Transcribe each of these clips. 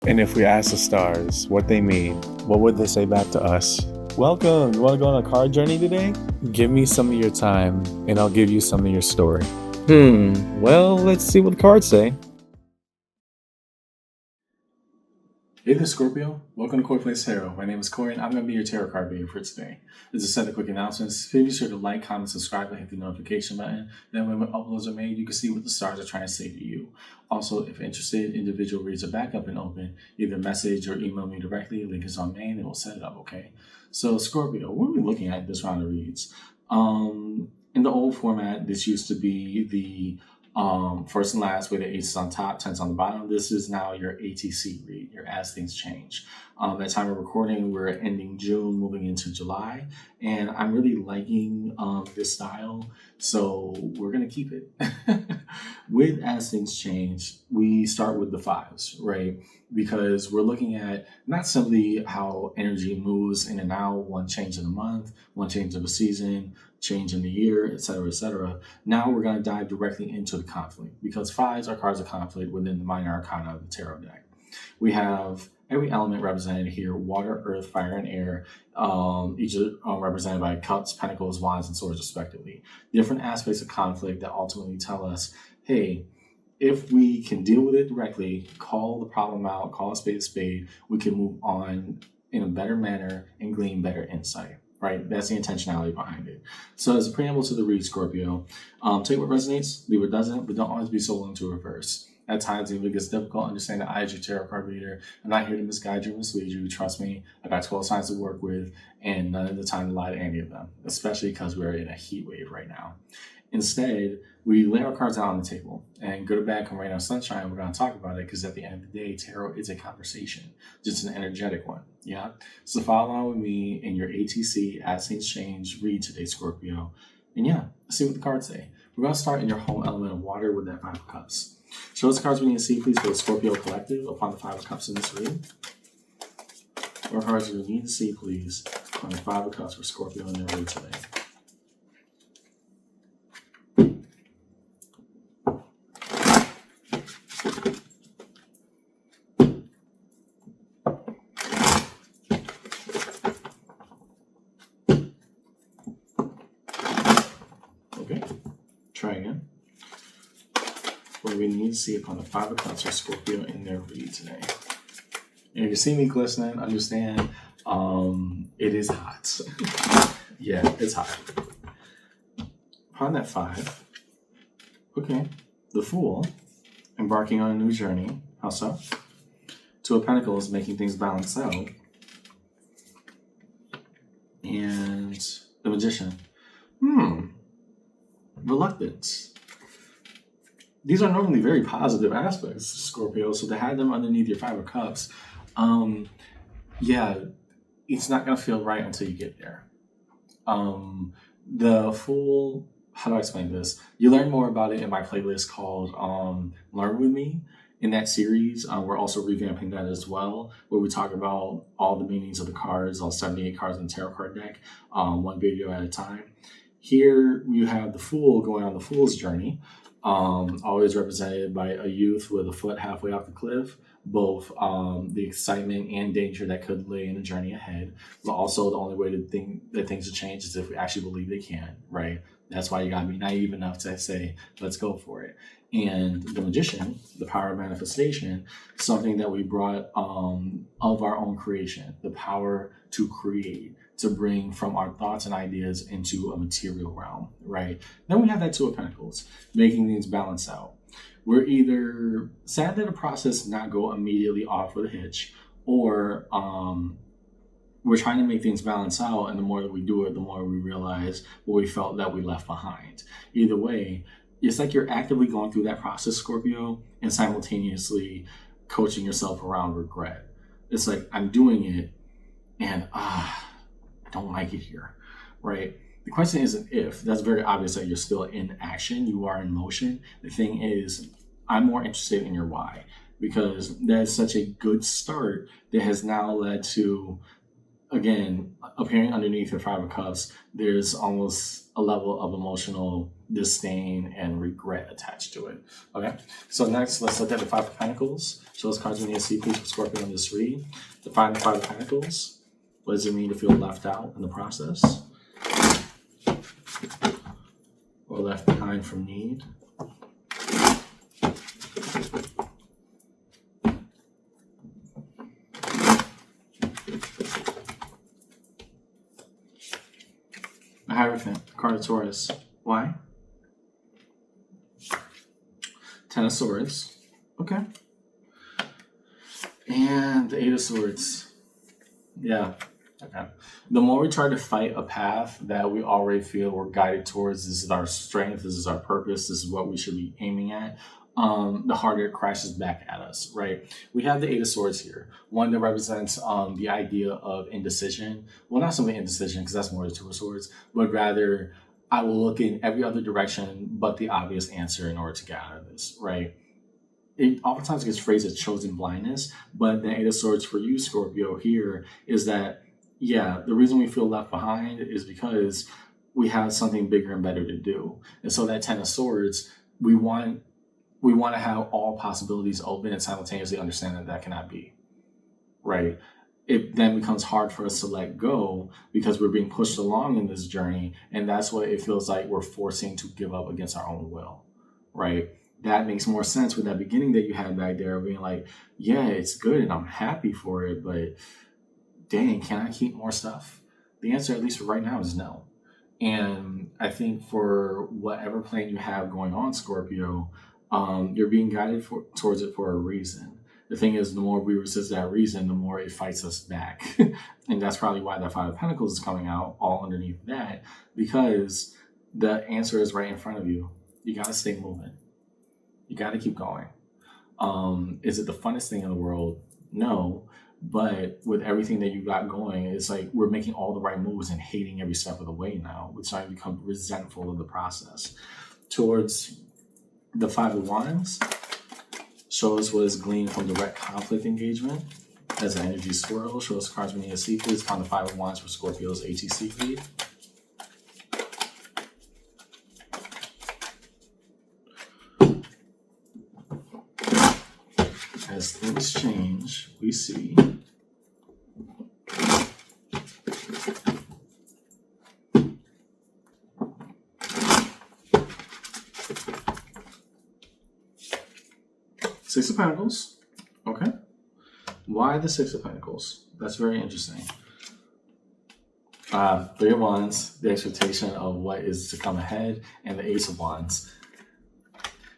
And if we ask the stars what they mean, what would they say back to us? Welcome! You want to go on a card journey today? Give me some of your time, and I'll give you some of your story. Well, let's see what the cards say. Hey there, Scorpio. Welcome to Koi Place Tarot. My name is Corey, and I'm going to be your tarot card reader for today. This is a set of quick announcements. Please be sure to like, comment, subscribe, and hit the notification button. That way, when uploads are made, you can see what the stars are trying to say to you. Also, if interested, individual reads are back up and open. Either message or email me directly. Link is on main, and we'll set it up, okay? So, Scorpio, what are we looking at this round of reads? In the old format, this used to be the first and last, where the ace is on top, 10's on the bottom. This is now your ATC read, your As Things Change. At time of recording, we're ending June, moving into July, and I'm really liking this style, so we're going to keep it. With As Things Change, we start with the fives, right? Because we're looking at not simply how energy moves in and out, one change in a month, one change of a season, change in the year, etc., etc. Now we're going to dive directly into the conflict, because fives are cards of conflict within the minor arcana of the tarot deck. We have every element represented here: water, earth, fire, and air. Each are represented by cups, pentacles, wands, and swords, respectively. Different aspects of conflict that ultimately tell us, hey, if we can deal with it directly, call the problem out, call a spade, we can move on in a better manner and glean better insight. Right? That's the intentionality behind it. So as a preamble to the read, Scorpio, take what resonates, leave what doesn't, but don't always be so willing to reverse. At times, it gets difficult, understand that I, as your tarot card reader, I'm not here to misguide you or mislead you. Trust me, I got 12 signs to work with, and none of the time to lie to any of them, especially because we're in a heat wave right now. Instead, we lay our cards out on the table, and good or bad, come rain or sunshine, we're going to talk about it, because at the end of the day, tarot is a conversation, just an energetic one. Yeah. So follow along with me in your ATC As Things Change read today, Scorpio. And yeah, let's see what the cards say. We're going to start in your home element of water with that Five of Cups. Show us the cards we need to see, please, for the Scorpio collective upon the Five of Cups in this read. What cards do we need to see, please, on the Five of Cups for Scorpio in their read today? Okay, try again. What do we need to see upon the Five of Cups for Scorpio in their read today? And if you see me glistening, understand it is hot. Yeah, it's hot. Upon that five, okay, the Fool, embarking on a new journey. How so? Two of Pentacles, making things balance out. And the Magician. Reluctance. These are normally very positive aspects, Scorpio, so to have them underneath your Five of Cups, yeah, it's not going to feel right until you get there. The Fool, how do I explain this? You learn more about it in my playlist called Learn With Me. In that series, we're also revamping that as well, where we talk about all the meanings of the cards, all 78 cards in the tarot card deck, one video at a time. Here you have the Fool going on the Fool's journey, always represented by a youth with a foot halfway off the cliff, both the excitement and danger that could lay in the journey ahead, but also the only way to think that things will change is if we actually believe they can, right? That's why you gotta be naive enough to say, let's go for it. And the Magician, the power of manifestation, something that we brought of our own creation, the power to create, to bring from our thoughts and ideas into a material realm, right? Then we have that Two of Pentacles, making things balance out. We're either sad that the process did not go immediately off with a hitch, or we're trying to make things balance out, and the more that we do it, the more we realize what we felt that we left behind. Either way, it's like you're actively going through that process, Scorpio, and simultaneously coaching yourself around regret. It's like, I'm doing it, and I don't like it here, right? The question isn't if. That's very obvious that you're still in action. You are in motion. The thing is, I'm more interested in your why, because that's such a good start that has now led to, again, appearing underneath your Five of Cups. There's almost a level of emotional disdain and regret attached to it. Okay, so next let's look at the Five of Pentacles. Show us cards we need to see, please, for Scorpio in this read. Define the Five of Pentacles. What does it mean to feel left out in the process or left behind from need? The Hierophant, card of Taurus. Why? Ten of Swords. Okay. And the Eight of Swords. Yeah. Okay. The more we try to fight a path that we already feel we're guided towards, this is our strength, this is our purpose, this is what we should be aiming at, the harder it crashes back at us, right? We have the Eight of Swords here. One that represents the idea of indecision. Well, not simply indecision, because that's more the Two of Swords, but rather I will look in every other direction but the obvious answer in order to get out of this, right? It oftentimes gets phrased as chosen blindness, but the Eight of Swords for you, Scorpio, here is that, yeah, the reason we feel left behind is because we have something bigger and better to do. And so that Ten of Swords, we want to have all possibilities open and simultaneously understand that that cannot be, right? It then becomes hard for us to let go because we're being pushed along in this journey. And that's what it feels like we're forcing to give up against our own will, right? That makes more sense with that beginning that you had back there, being like, yeah, it's good and I'm happy for it, but dang, can I keep more stuff? The answer, at least for right now, is no. And I think for whatever plan you have going on, Scorpio, you're being guided towards it for a reason. The thing is, the more we resist that reason, the more it fights us back. And that's probably why that Five of Pentacles is coming out all underneath that, because the answer is right in front of you. You got to stay moving. You got to keep going. Is it the funnest thing in the world? No. But with everything that you got going, it's like we're making all the right moves and hating every step of the way now. We're starting to become resentful of the process. Towards the Five of Wands, show us what is gleaned from direct conflict engagement as an energy swirl. Show us cards we need to see, please. Find the Five of Wands for Scorpio's ATC read. As things change, we see Six of Pentacles. Okay. Why the Six of Pentacles? That's very interesting. Three of Wands, the expectation of what is to come ahead, and the Ace of Wands.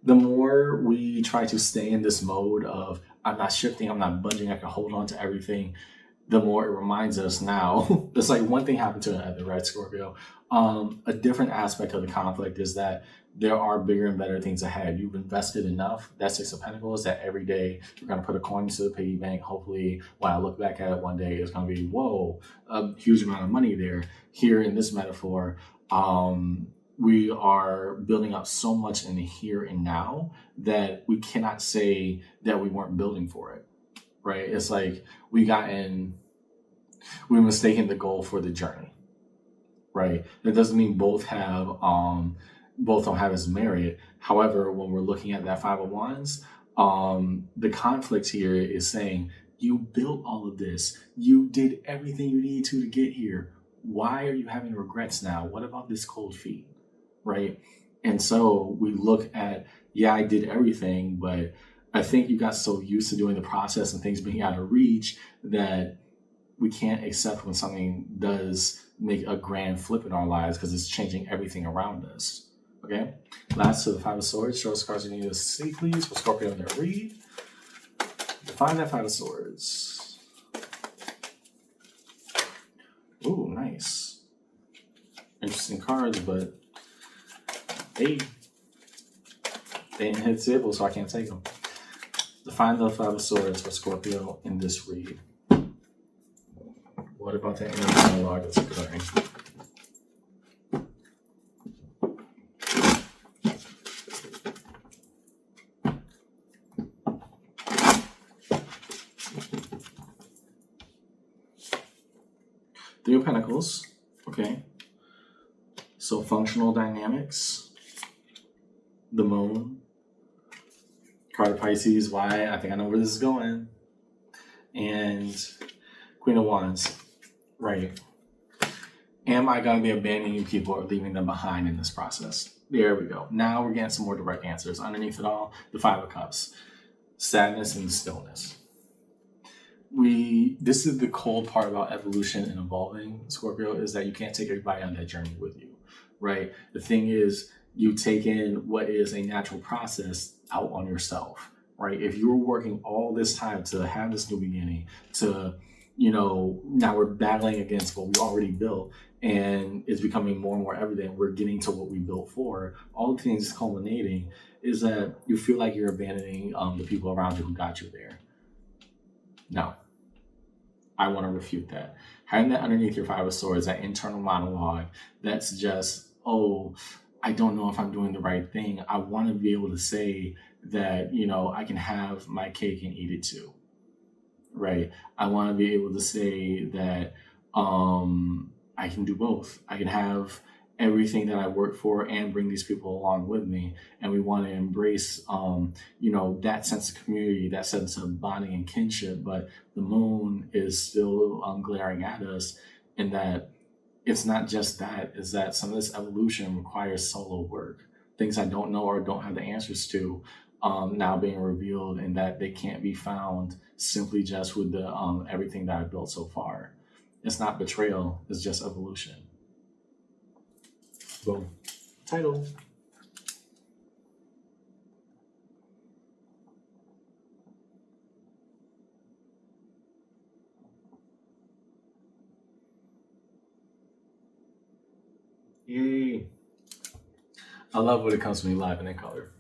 The more we try to stay in this mode of I'm not shifting, I'm not budging, I can hold on to everything, the more it reminds us now. It's like one thing happened to another, right, Scorpio? A different aspect of the conflict is that there are bigger and better things ahead. You've invested enough, that Six of Pentacles, that every day you're going to put a coin into the piggy bank. Hopefully, when I look back at it one day, it's going to be, whoa, a huge amount of money there. Here in this metaphor, we are building up so much in the here and now that we cannot say that we weren't building for it, right? It's like we're mistaking the goal for the journey, right? That doesn't mean both don't have as merit. However, when we're looking at that Five of Wands, the conflict here is saying, you built all of this. You did everything you needed to get here. Why are you having regrets now? What about this cold feet? Right? And so we look at, yeah, I did everything, but I think you got so used to doing the process and things being out of reach that we can't accept when something does make a grand flip in our lives because it's changing everything around us. Okay? Last to the Five of Swords. Show us cards you need to see, please, for Scorpio in their read. Define that Five of Swords. Ooh, nice. Interesting cards, but they didn't hit the table, so I can't take them. Define the Five of Swords for Scorpio in this read. What about that inner dialogue that's occurring? Three of Pentacles. Okay. So functional dynamics, the moon, card of Pisces, why? I think I know where this is going. And Queen of Wands, right. Am I going to be abandoning people or leaving them behind in this process? There we go. Now we're getting some more direct answers. Underneath it all, the Five of Cups, sadness and stillness. This is the cold part about evolution and evolving, Scorpio, is that you can't take everybody on that journey with you, right? The thing is, you take in what is a natural process out on yourself, right? If you were working all this time to have this new beginning, to, now we're battling against what we already built, and it's becoming more and more evident we're getting to what we built for, all the things culminating is that you feel like you're abandoning the people around you who got you there. No, I want to refute that. Having that underneath your Five of Swords, that internal monologue, that's just, oh, I don't know if I'm doing the right thing. I want to be able to say that, I can have my cake and eat it too, right? I want to be able to say that I can do both. I can have everything that I work for and bring these people along with me. And we want to embrace, that sense of community, that sense of bonding and kinship. But the moon is still glaring at us in that it's not just that, is that some of this evolution requires solo work. Things I don't know or don't have the answers to now being revealed, and that they can't be found simply just with the everything that I've built so far. It's not betrayal, it's just evolution. Boom. Title. Yay. I love when it comes to me live and in color.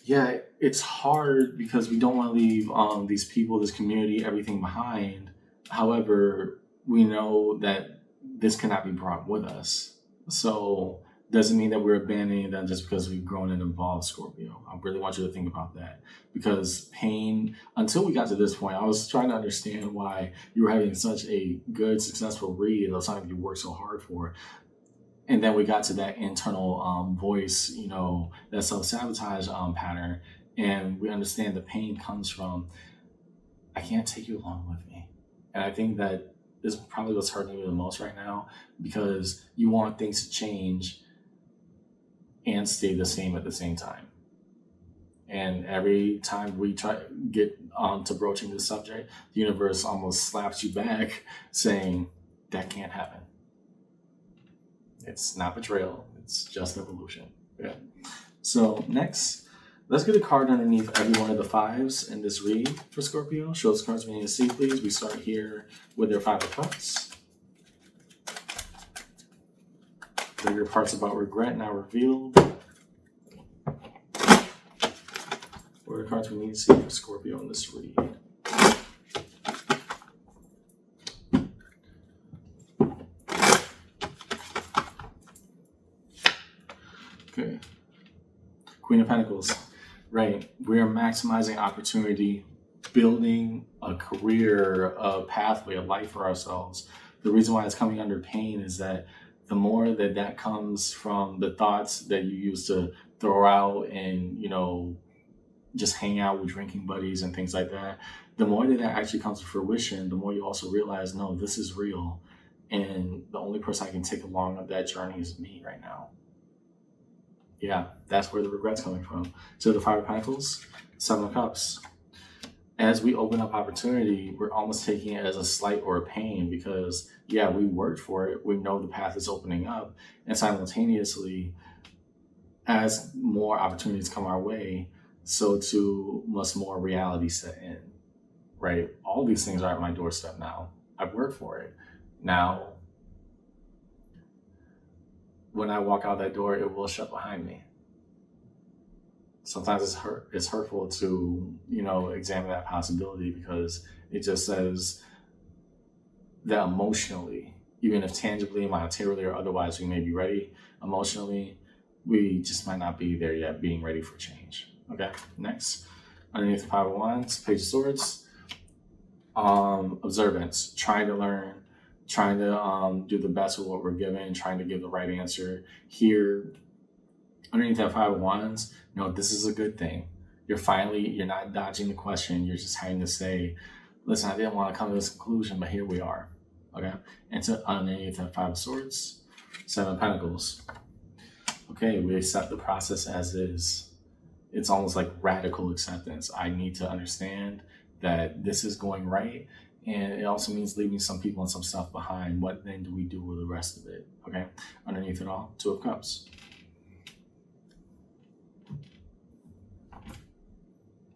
Yeah, it's hard because we don't want to leave these people, this community, everything behind. However, we know that this cannot be brought with us. So doesn't mean that we're abandoning them just because we've grown and evolved, Scorpio. I really want you to think about that, because pain, until we got to this point, I was trying to understand why you were having such a good, successful read of something you worked so hard for. And then we got to that internal voice, that self-sabotage pattern. And we understand the pain comes from, I can't take you along with me. And I think that is probably what's hurting you the most right now, because you want things to change and stay the same at the same time. And every time we try to get to broaching this subject, the universe almost slaps you back saying, that can't happen. It's not betrayal, it's just evolution. Yeah. So next, let's get a card underneath every one of the fives in this read for Scorpio. Show us cards we need to see, please. We start here with their Five of Cups. Bigger parts about regret now revealed. What are the cards we need to see for Scorpio in this read? Okay. Queen of Pentacles. Right. We are maximizing opportunity, building a career, a pathway, a life for ourselves. The reason why it's coming under pain is that the more that comes from the thoughts that you used to throw out and, just hang out with drinking buddies and things like that, the more that actually comes to fruition, the more you also realize, no, this is real. And the only person I can take along on that journey is me right now. Yeah, that's where the regret's coming from. So the Five of Pentacles, Seven of Cups. As we open up opportunity, we're almost taking it as a slight or a pain because, yeah, we worked for it. We know the path is opening up. And simultaneously, as more opportunities come our way, so too must more reality set in, right? All these things are at my doorstep now. I've worked for it. Now, when I walk out that door, it will shut behind me. Sometimes it's hurtful to, examine that possibility, because it just says that emotionally, even if tangibly, monetarily, or otherwise we may be ready, emotionally, we just might not be there yet, being ready for change. Okay, next. Underneath the Five of Wands, Page of Swords, observance, trying to learn trying to do the best with what we're given, trying to give the right answer. Here, underneath that Five of Wands, this is a good thing. You're not dodging the question. You're just having to say, listen, I didn't want to come to this conclusion, but here we are. Okay. And so underneath that Five of Swords, Seven of Pentacles. Okay, we accept the process as is. It's almost like radical acceptance. I need to understand that this is going right. And it also means leaving some people and some stuff behind. What then do we do with the rest of it? Okay, underneath it all, Two of Cups.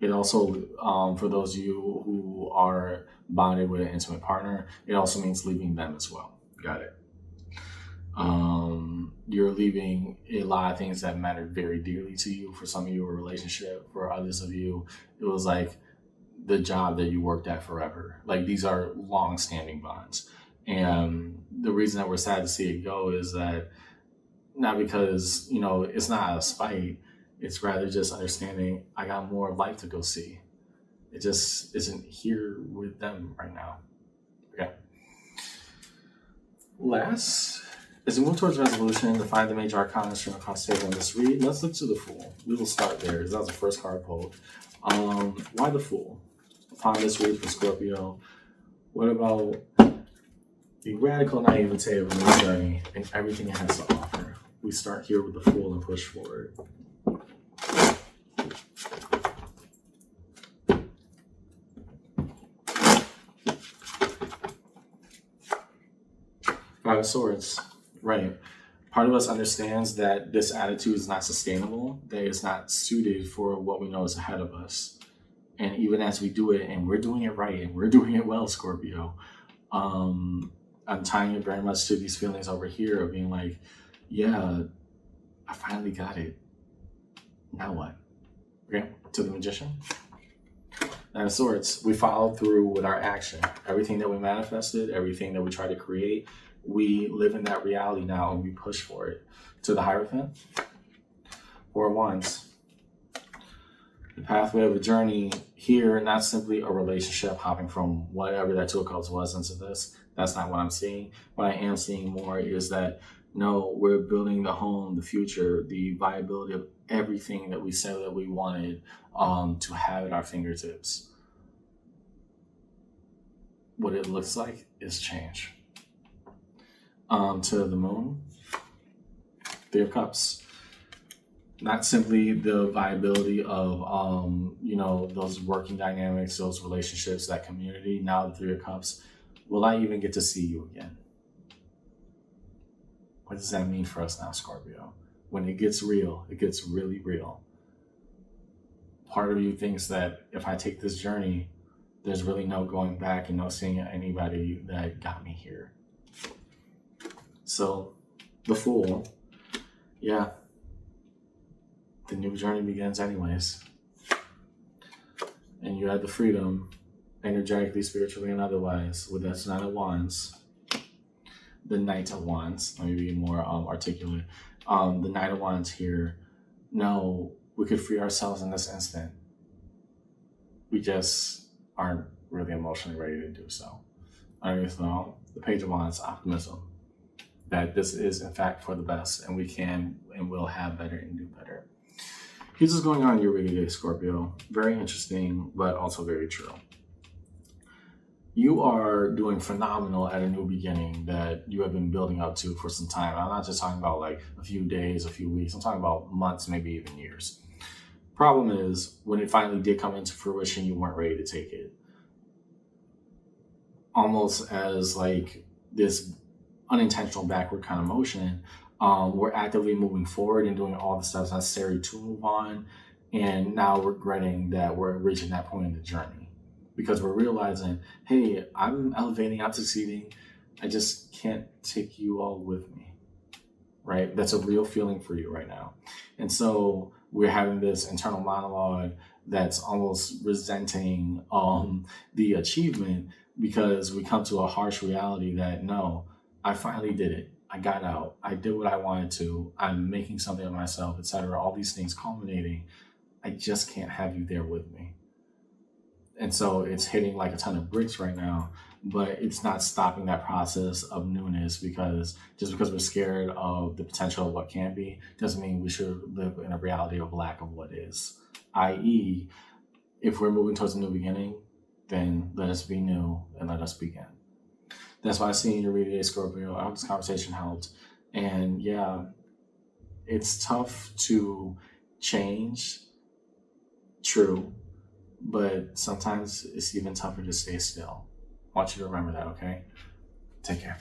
It also, for those of you who are bonded with an intimate partner, it also means leaving them as well. Got it. You're leaving a lot of things that mattered very dearly to you. For some of you, a relationship. For others of you, it was like the job that you worked at forever. Like, these are long-standing bonds. And the reason that we're sad to see it go is that not because, it's not out of spite. It's rather just understanding I got more life to go see. It just isn't here with them right now. Okay. Last, as we move towards resolution, to find the major arcana stream across the table in this read, let's look to the Fool. We will start there because that was the first card pulled. Why the Fool? Upon this read for Scorpio, what about the radical naivete of a new journey and everything it has to offer? We start here with the Fool and push forward. Five of Swords, right. Part of us understands that this attitude is not sustainable, that it's not suited for what we know is ahead of us. And even as we do it, and we're doing it right, and we're doing it well, Scorpio, I'm tying it very much to these feelings over here of being like, yeah, I finally got it. Now what? Okay, to the Magician. Nine of Swords, we follow through with our action. Everything that we manifested, everything that we try to create, we live in that reality now and we push for it. To the Hierophant. Four of Wands. The pathway of a journey here, not simply a relationship hopping from whatever that Two of Cups was into this. That's not what I'm seeing. What I am seeing more is that, no, we're building the home, the future, the viability of everything that we said that we wanted to have at our fingertips. What it looks like is change. To the Moon, Three of Cups. Not simply the viability of, those working dynamics, those relationships, that community. Now the Three of Cups. Will I even get to see you again? What does that mean for us now, Scorpio? When it gets real, it gets really real. Part of you thinks that if I take this journey, there's really no going back and no seeing anybody that got me here. So, the Fool, yeah, the new journey begins anyways. And you had the freedom, energetically, spiritually, and otherwise, with that Nine of Wands, the Knight of Wands, let me be more articulate. The Knight of Wands here, no, we could free ourselves in this instant. We just aren't really emotionally ready to do so. Underneath it all, the Page of Wands, optimism. That this is in fact for the best, and we can and will have better and do better. Here's what's going on in your reading today, Scorpio. Very interesting, but also very true. You are doing phenomenal at a new beginning that you have been building up to for some time. I'm not just talking about like a few days, a few weeks. I'm talking about months, maybe even years. Problem is, when it finally did come into fruition, you weren't ready to take it. Almost as like this unintentional backward kind of motion, we're actively moving forward and doing all the steps necessary to move on, and now regretting that we're reaching that point in the journey because we're realizing, hey, I'm elevating, I'm succeeding, I just can't take you all with me, right? That's a real feeling for you right now. And so we're having this internal monologue that's almost resenting the achievement because we come to a harsh reality that, no, I finally did it. I got out. I did what I wanted to. I'm making something of myself, etc. All these things culminating. I just can't have you there with me. And so it's hitting like a ton of bricks right now, but it's not stopping that process of newness, because just because we're scared of the potential of what can be doesn't mean we should live in a reality of lack of what is. I.e., if we're moving towards a new beginning, then let us be new and let us begin. That's why I seen you read today, Scorpio. I hope this conversation helped. And yeah, it's tough to change, true, but sometimes it's even tougher to stay still. I want you to remember that, okay? Take care.